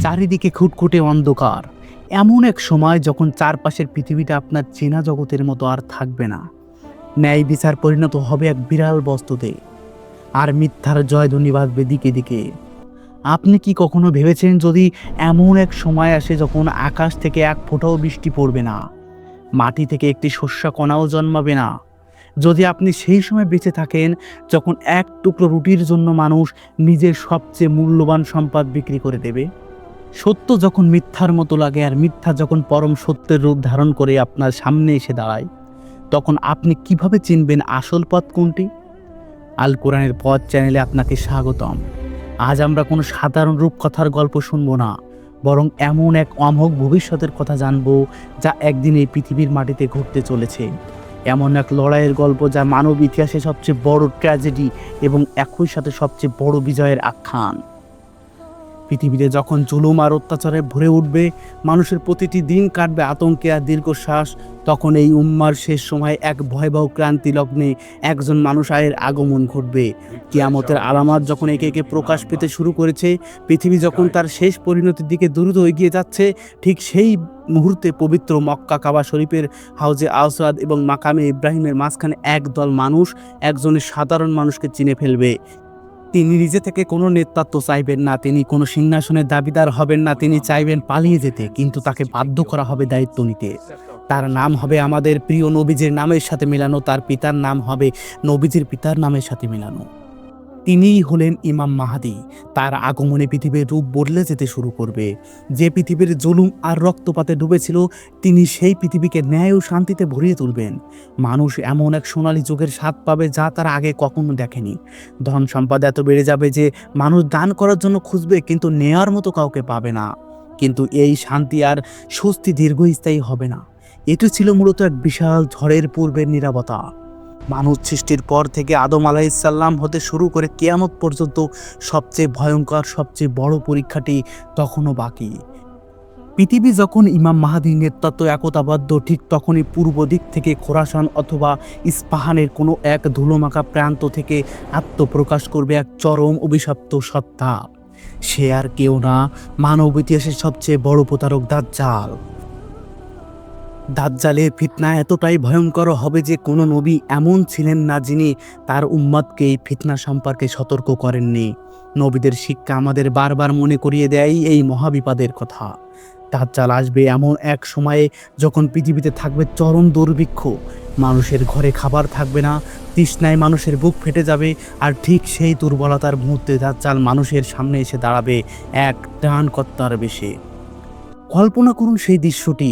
চারিদিকে খুটখুটে অন্ধকার। এমন এক সময় যখন চারপাশের পৃথিবীটা আপনার চেনা জগতের মতো আর থাকবে না। ন্যায় বিচার পরিণত হবে এক বিরাল বস্তুতে, আর মিথ্যার জয়ধ্বনি বাজবে দিকে দিকে। আপনি কি কখনো ভেবেছেন যদি এমন এক সময় আসে যখন আকাশ থেকে এক ফোঁটাও বৃষ্টি পড়বে না, মাটি থেকে একটি শস্য কণাও জন্মাবে না? যদি আপনি সেই সময় বেঁচে থাকেন যখন এক টুকরো রুটির জন্য মানুষ নিজের সবচেয়ে মূল্যবান সম্পদ বিক্রি করে দেবে, সত্য যখন মিথ্যার মতো লাগে আর মিথ্যা যখন পরম সত্যের রূপ ধারণ করে আপনার সামনে এসে দাঁড়ায়, তখন আপনি কিভাবে চিনবেন আসল পথ কোনটি? আল কোরআনের পথ চ্যানেলে আপনাকে স্বাগতম। আজ আমরা কোনো সাধারণ রূপকথার গল্প শুনবো না, বরং এমন এক অমোঘ ভবিষ্যতের কথা জানবো যা একদিন এই পৃথিবীর মাটিতে ঘটতে চলেছে। এমন এক লড়াইয়ের গল্প যা মানব ইতিহাসে সবচেয়ে বড় ট্র্যাজেডি এবং একই সাথে সবচেয়ে বড় বিজয়ের আখ্যান। পৃথিবীতে যখন জুলুম আর অত্যাচারে ভরে উঠবে, মানুষের প্রতিটি দিন কাটবে আতঙ্কে আর দীর্ঘশ্বাস, তখন এই উম্মার শেষ সময় এক ভয়াবহ ক্রান্তি লগ্নে একজন মানুষ আয়ের আগমন ঘটবে। কিয়ামতের আলামত যখন একে একে প্রকাশ পেতে শুরু করেছে, পৃথিবী যখন তার শেষ পরিণতির দিকে দ্রুত এগিয়ে যাচ্ছে, ঠিক সেই মুহূর্তে পবিত্র মক্কা কাবা শরীফের হাউজে আসওয়াদ এবং মাকামে ইব্রাহিমের মাঝখানে একদল মানুষ একজনের সাধারণ মানুষকে চিনে ফেলবে। তিনি নিজে থেকে কোনো নেতৃত্ব চাইবেন না, তিনি কোনো সিংহাসনের দাবিদার হবেন না, তিনি চাইবেন পালিয়ে যেতে, কিন্তু তাকে বাধ্য করা হবে দায়িত্ব নিতে। তার নাম হবে আমাদের প্রিয় নবীজির নামের সাথে মেলানো, তার পিতার নাম হবে নবীজির পিতার নামের সাথে মেলানো। তিনিই হলেন ইমাম মাহদী। তার আগমনে পৃথিবীর রূপ বদলে যেতে শুরু করবে। যে পৃথিবীর জুলুম আর রক্তপাতে ডুবেছিল, তিনি সেই পৃথিবীকে ন্যায় ও শান্তিতে ভরিয়ে তুলবেন। মানুষ এমন এক সোনালী যুগের স্বাদ পাবে যা তারা আগে কখনো দেখেনি। ধন সম্পদ এত বেড়ে যাবে যে মানুষ দান করার জন্য খুঁজবে, কিন্তু নেয়ার মতো কাউকে পাবে না। কিন্তু এই শান্তি আর স্বস্তি দীর্ঘস্থায়ী হবে না। এটি ছিল মূলত এক বিশাল ঝড়ের পূর্বের নীরবতা। মানুষ সৃষ্টির পর থেকে আদম আলাইহিসসালাম হতে শুরু করে কিয়ামত পর্যন্ত সবচেয়ে ভয়ঙ্কর, সবচেয়ে বড় পরীক্ষাটি তখনও বাকি। পৃথিবী যখন ইমাম মাহদীর নেতৃত্ব একতাবদ্ধ, ঠিক তখনই পূর্ব দিক থেকে খোরাসান অথবা ইস্পাহানের কোনো এক ধুলোমাখা প্রান্ত থেকে আত্মপ্রকাশ করবে এক চরম অভিশপ্ত সত্তা। সে আর কেউ না, মানব ইতিহাসের সবচেয়ে বড় প্রতারক দাজ্জাল। দাজ্জালের ফিতনা এতটাই ভয়ঙ্কর হবে যে কোনো নবী এমন ছিলেন না যিনি তার উম্মতকে এই ফিতনা সম্পর্কে সতর্ক করেননি। নবীদের শিক্ষা আমাদের বারবার মনে করিয়ে দেয় এই মহাবিপদের কথা। দাজ্জাল আসবে এমন এক সময়ে যখন পৃথিবীতে থাকবে চরম দুর্ভিক্ষ, মানুষের ঘরে খাবার থাকবে না, তৃষ্ণায় মানুষের বুক ফেটে যাবে, আর ঠিক সেই দুর্বলতার মুহূর্তে দাজ্জাল মানুষের সামনে এসে দাঁড়াবে এক ত্রাণকর্তার বেশে। কল্পনা করুন সেই দৃশ্যটি।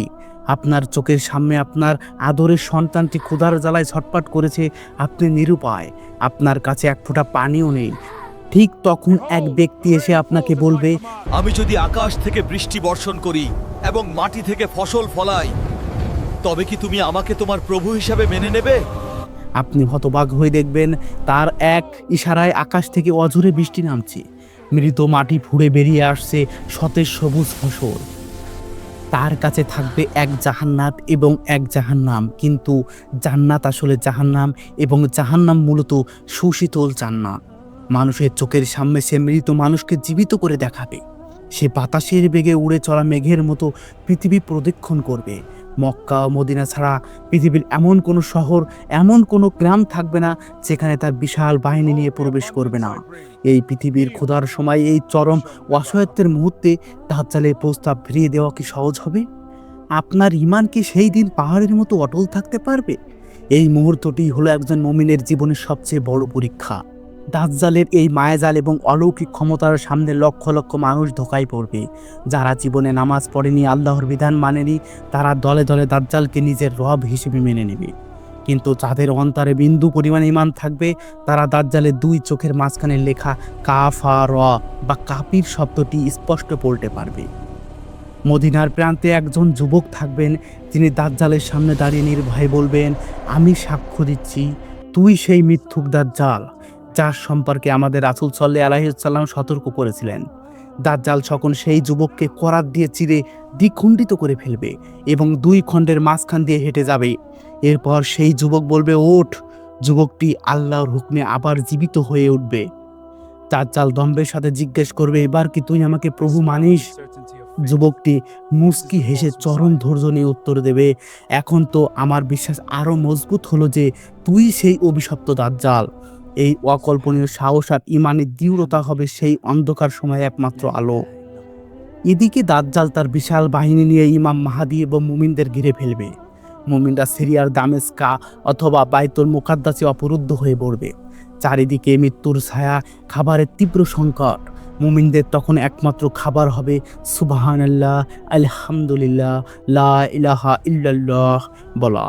আপনার চোখের সামনে আপনার আদরের সন্তানটি ক্ষুধার জ্বালায় ছটফট করেছে, আপনি নিরুপায়, আপনার কাছে এক ফোঁটা পানিও নেই। ঠিক তখন এক ব্যক্তি এসে আপনাকে বলবে, আমি যদি আকাশ থেকে বৃষ্টি বর্ষণ করি এবং মাটি থেকে ফসল ফলাই, তবে কি তুমি আমাকে তোমার প্রভু হিসাবে মেনে নেবে? আপনি হতবাক হয়ে দেখবেন তার এক ইশারায় আকাশ থেকে অঝোরে বৃষ্টি নামছে, মৃত মাটি ফুঁড়ে বেরিয়ে আসছে সতেজ সবুজ ফসল। তার কাছে থাকবে এক জাহান্নাত এবং এক জাহান্নাম, কিন্তু জান্নাত আসলে জাহান্নাম এবং জাহান্নাম মূলত সুশীতল জান্নাত। মানুষের চোখের সামনে সে মৃত মানুষকে জীবিত করে দেখাবে। সে বাতাসের বেগে উড়ে চলা মেঘের মতো পৃথিবী প্রদক্ষিণ করবে। মক্কা ও মদিনা ছাড়া পৃথিবীর এমন কোনো শহর, এমন কোনো গ্রাম থাকবে না যেখানে তার বিশাল বাহিনী নিয়ে প্রবেশ করবে না। এই পৃথিবীর ক্ষুধার সময়, এই চরম অসহায়ত্বের মুহূর্তে দাজ্জালের প্রস্তাব ফিরিয়ে দেওয়া কি সহজ হবে? আপনার ঈমান কি সেই দিন পাহাড়ের মতো অটল থাকতে পারবে? এই মুহূর্তটি হলো একজন মুমিনের জীবনের সবচেয়ে বড় পরীক্ষা। দাজ্জালের এই মায়াজাল এবং অলৌকিক ক্ষমতার সামনে লক্ষ লক্ষ মানুষ ধোঁকায় পড়বে। যারা জীবনে নামাজ পড়েনি, আল্লাহর বিধান মানেনি, তারা দলে দলে দাজ্জালকে নিজের রব হিসেবে মেনে নেবে। কিন্তু যাদের অন্তরে বিন্দু পরিমাণ ঈমান থাকবে, তারা দাজ্জালের দুই চোখের মাঝখানে লেখা কাফার বা কাপির শব্দটি স্পষ্ট পড়তে পারবে। মদিনার প্রান্তে একজন যুবক থাকবেন, যিনি দাজ্জালের সামনে দাঁড়িয়ে নির্ভয়ে বলবেন, আমি সাক্ষ্য দিচ্ছি তুই সেই মিথ্যুক দাজ্জাল যার সম্পর্কে আমাদের রাসূল সাল্লাল্লাহু আলাইহি ওয়াসাল্লাম সতর্ক করেছিলেন। দাজ্জাল যখন সেই যুবককে করাত দিয়ে চিরে দ্বিখণ্ডিত করে ফেলবে এবং দুই খণ্ডের মাঝখান দিয়ে হেঁটে যাবে। এরপর সেই যুবক বলবে, ওঠ। যুবকটি আল্লাহর হুকমে আবার জীবিত হয়ে উঠবে। দাজ্জাল দম্ভের সাথে জিজ্ঞেস করবে, এবার কি তুই আমাকে প্রভু মানিস? যুবকটি মুস্কি হেসে চরম ধৈর্য নিয়ে উত্তর দেবে, এখন তো আমার বিশ্বাস আরো মজবুত হলো যে তুই সেই অভিশপ্ত দাজ্জাল। এই অকল্পনীয় সাহস আর ইমানের দৃঢ়তা হবে সেই অন্ধকার সময়ে একমাত্র আলো। এদিকে দাজ্জাল তার বিশাল বাহিনী নিয়ে ইমাম মাহাদি এবং মুমিনদের ঘিরে ফেলবে। মুমিনরা সিরিয়ার দামেস্কা অথবা বাইতুল মুকাদ্দাসে অবরুদ্ধ হয়ে পড়বে। চারিদিকে মৃত্যুর ছায়া, খাবারের তীব্র সংকট। মুমিনদের তখন একমাত্র খাবার হবে সুবহানাল্লাহ, আলহামদুলিল্লাহ, লা ইলাহা ইল্লাল্লাহ বলা।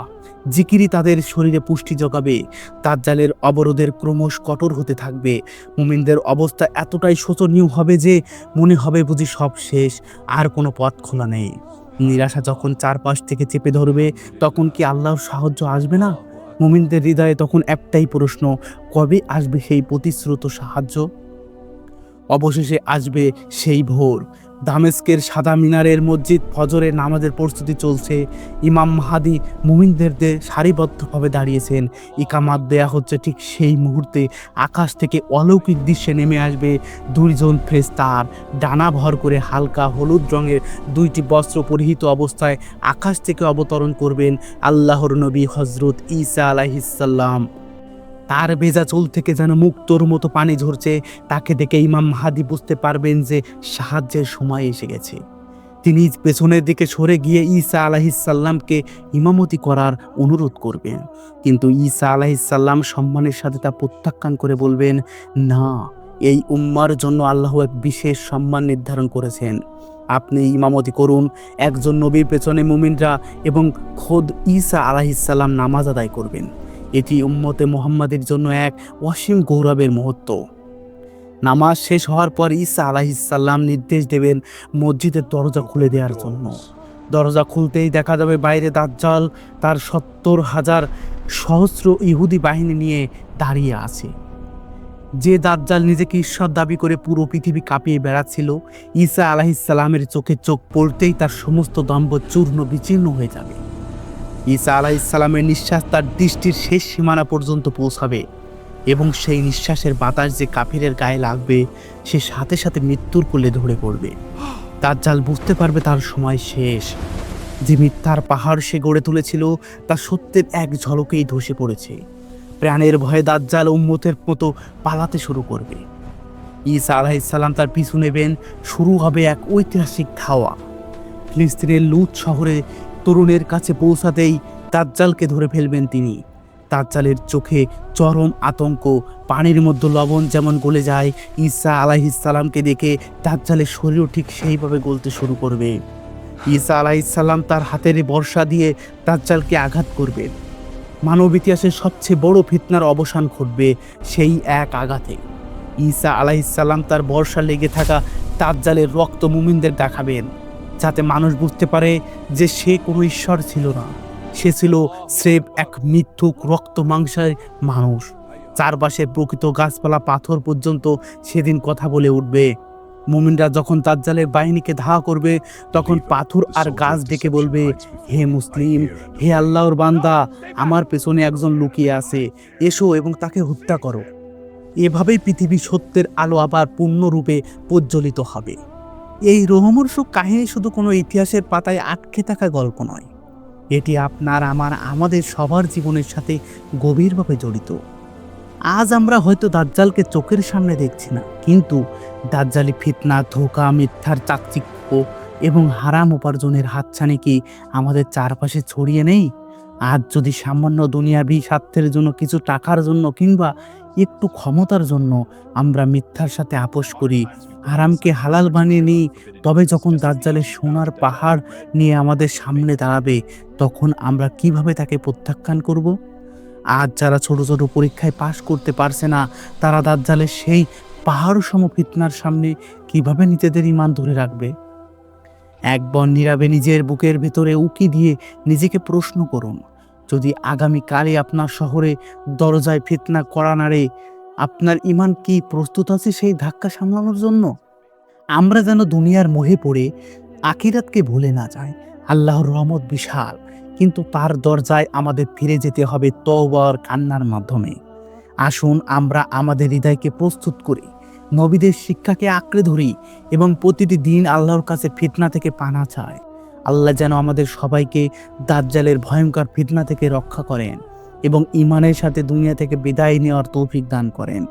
জিকিরি তাদের শরীরে পুষ্টি যোগাবে। দাজ্জালের অবরোধের ক্রমশ কঠোর হতে থাকবে। মুমিনদের অবস্থা এতটাই শোচনীয় হবে যে মনে হবে বুঝি সব শেষ, আর কোনো পথ খোলা নেই। নিরাশা যখন চারপাশ থেকে চেপে ধরবে, তখন কি আল্লাহর সাহায্য আসবে না? মুমিনদের হৃদয়ে তখন একটাই প্রশ্ন, কবে আসবে সেই প্রতিশ্রুত সাহায্য? অবশেষে আসবে সেই ভোর। দামেস্কের সাদা মিনারের মসজিদ ফজরের নামাজের প্রস্তুতি চলছে। ইমাম মাহাদি মুমিনদের সারিবদ্ধভাবে দাঁড়িয়েছেন। ইকামাত দেয়া হচ্ছে। ঠিক সেই মুহূর্তে আকাশ থেকে অলৌকিক দৃশ্যে নেমে আসবে দুইজন ফেরেশতার। ডানা ভর করে হালকা হলুদ রঙের দুইটি বস্ত্র পরিহিত অবস্থায় আকাশ থেকে অবতরণ করবেন আল্লাহর নবী হযরত ঈসা আলাইহিস সালাম। তার ভেজা চুল থেকে যেন মুক্তোর মতো পানি ঝরছে। তাকে দেখে ইমাম মাহাদি বুঝতে পারবেন যে সাহায্যের সময় এসে গেছে। তিনি পেছনের দিকে সরে গিয়ে ঈসা আলাইহিস সালামকে ইমামতি করার অনুরোধ করবেন, কিন্তু ঈসা আলাইহিস সালাম সম্মানের সাথে তা প্রত্যাখ্যান করে বলবেন, না, এই উম্মার জন্য আল্লাহ এক বিশেষ সম্মান নির্ধারণ করেছেন। আপনি ইমামতি করুন। একজন নবীর পেছনে মুমিনরা এবং খোদ ঈসা আলাইহিস সালাম নামাজ আদায় করবেন। এটি উম্মতে মুহাম্মাদের জন্য এক অসীম গৌরবের মুহূর্ত। নামাজ শেষ হওয়ার পর ঈসা আলাইহিস সালাম নির্দেশ দেবেন মসজিদের দরজা খুলে দেওয়ার জন্য। দরজা খুলতেই দেখা যাবে বাইরে দাজ্জাল তার 70,000 সহস্র ইহুদি বাহিনী নিয়ে দাঁড়িয়ে আছে। যে দাজ্জাল নিজেকে ঈশ্বর দাবি করে পুরো পৃথিবী কাঁপিয়ে বেড়াচ্ছিল, ঈসা আলাইহিস সালামের চোখে চোখ পড়তেই তার সমস্ত দম্ভ চূর্ণ বিচীর্ণ হয়ে যাবে। ঈসা আলাইহিস সালামের নিঃশ্বাস তার দৃষ্টির শেষ সীমানা পর্যন্ত পৌঁছাবে এবং সেই নিঃশ্বাসের বাতাস যে কাফিরের গায়ে লাগবে, সে সাথে সাথে মৃত্যুর কোলে ধরে পড়বে। দাজ্জাল বুঝতে পারবে তার সময় শেষ। যে মিথ্যার পাহাড় সে গড়ে তুলেছিল, তা সত্যের এক ঝলকেই ধসে পড়েছে। প্রাণের ভয়ে দাজ্জাল উম্মতের মতো পালাতে শুরু করবে। ঈসা আলাইহিস সালাম তার পিছু নেবেন। শুরু হবে এক ঐতিহাসিক ধাওয়া। ফিলিস্তিনের লুদ শহরে তরুণের কাছে পৌঁছাতেই দাজ্জালকে ধরে ফেলবেন তিনি। দাজ্জালের চোখে চরম আতঙ্ক। পানির মধ্যে লবণ যেমন গলে যায়, ঈসা আলাইহিস সালামকে দেখে দাজ্জালের শরীরও ঠিক সেইভাবে গলতে শুরু করবে। ঈসা আলাইহিস সালাম তার হাতের বর্ষা দিয়ে দাজ্জালকে আঘাত করবেন। মানব ইতিহাসের সবচেয়ে বড় ফিতনার অবসান ঘটবে সেই এক আঘাতে। ঈসা আলাইহিস সালাম তার বর্ষা লেগে থাকা দাজ্জালের রক্ত মুমিনদের দেখাবেন, যাতে মানুষ বুঝতে পারে যে সে কোনো ঈশ্বর ছিল না, সে ছিল স্রেফ এক মিথ্যুক রক্ত মাংসের মানুষ। চারপাশে প্রকৃত গাছপালা পাথর পর্যন্ত সেদিন কথা বলে উঠবে। মুমিনরা যখন দাজ্জালের বাহিনীকে ধাওয়া করবে, তখন পাথর আর গাছ ডেকে বলবে, হে মুসলিম, হে আল্লাহর বান্দা, আমার পেছনে একজন লুকিয়ে আছে, এসো এবং তাকে হত্যা করো। এভাবেই পৃথিবী সত্যের আলো আবার পূর্ণরূপে প্রজ্বলিত হবে। এই রোমহর্ষক কাহিনী শুধু কোনো ইতিহাসের পাতায় আটকে থাকা গল্প নয়, এটি আপনার আমাদের সবার জীবনের সাথে গভীরভাবে জড়িত। আজ আমরা হয়তো দাজ্জালকে চোখের সামনে দেখছি না, কিন্তু দাজ্জালি ফিতনা, ধোঁকা, মিথ্যার চাকচিক্য এবং হারাম উপার্জনের হাতছানি কি আমাদের চারপাশে ছড়িয়ে নেই? আজ যদি সামান্য দুনিয়াবি স্বার্থের জন্য, কিছু টাকার জন্য কিংবা একটু ক্ষমতার জন্য আমরা মিথ্যার সাথে আপোষ করি, হারামকে হালাল বানিয়ে নিই, তবে যখন দাজ্জালের সোনার পাহাড় নিয়ে আমাদের সামনে দাঁড়াবে, তখন আমরা কিভাবে তাকে প্রত্যাখ্যান করব? আজ যারা ছোট ছোট পরীক্ষায় পাশ করতে পারছে না, তারা দাজ্জালের সেই পাহাড় সম ফিতনার সামনে কিভাবে নিজেদের ঈমান ধরে রাখবে? একবার নীরবে নিজের বুকের ভেতরে উকি দিয়ে নিজেকে প্রশ্ন করুন, যদি আগামীকালই আপনার শহরে দরজায় ফিতনা করা নাড়ে, আপনার ঈমান কি প্রস্তুত আছে সেই ধাক্কা সামলানোর জন্য? আমরা যেন দুনিয়ার মোহে পড়ে আখিরাতকে ভুলে না যাই। আল্লাহর রহমত বিশাল, কিন্তু তার দরজায় আমাদের ফিরে যেতে হবে তওবা আর কান্নার মাধ্যমে। আসুন আমরা আমাদের হৃদয়কে প্রস্তুত করি, নবীদের শিক্ষাকে আঁকড়ে ধরি এবং প্রতিটি দিন আল্লাহর কাছে ফিতনা থেকে পানা চাই। আল্লাহ যেন আমাদের সবাইকে দাজ্জালের ভয়ঙ্কর ফিতনা থেকে রক্ষা করেন এবং ঈমানের সাথে দুনিয়া থেকে বিদায় নেওয়ার তৌফিক দান করেন।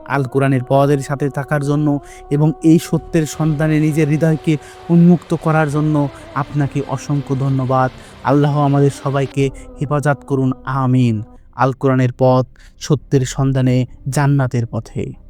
আল কোরআনের পদের সাথে থাকার জন্য এবং এই সত্যের সন্ধানে নিজের হৃদয়কে উন্মুক্ত করার জন্য আপনাকে অসংখ্য ধন্যবাদ। আল্লাহ আমাদের সবাইকে হেফাজত করুন, আমিন। আল কোরআনের পথ, সত্যের সন্ধানে জান্নাতের পথে।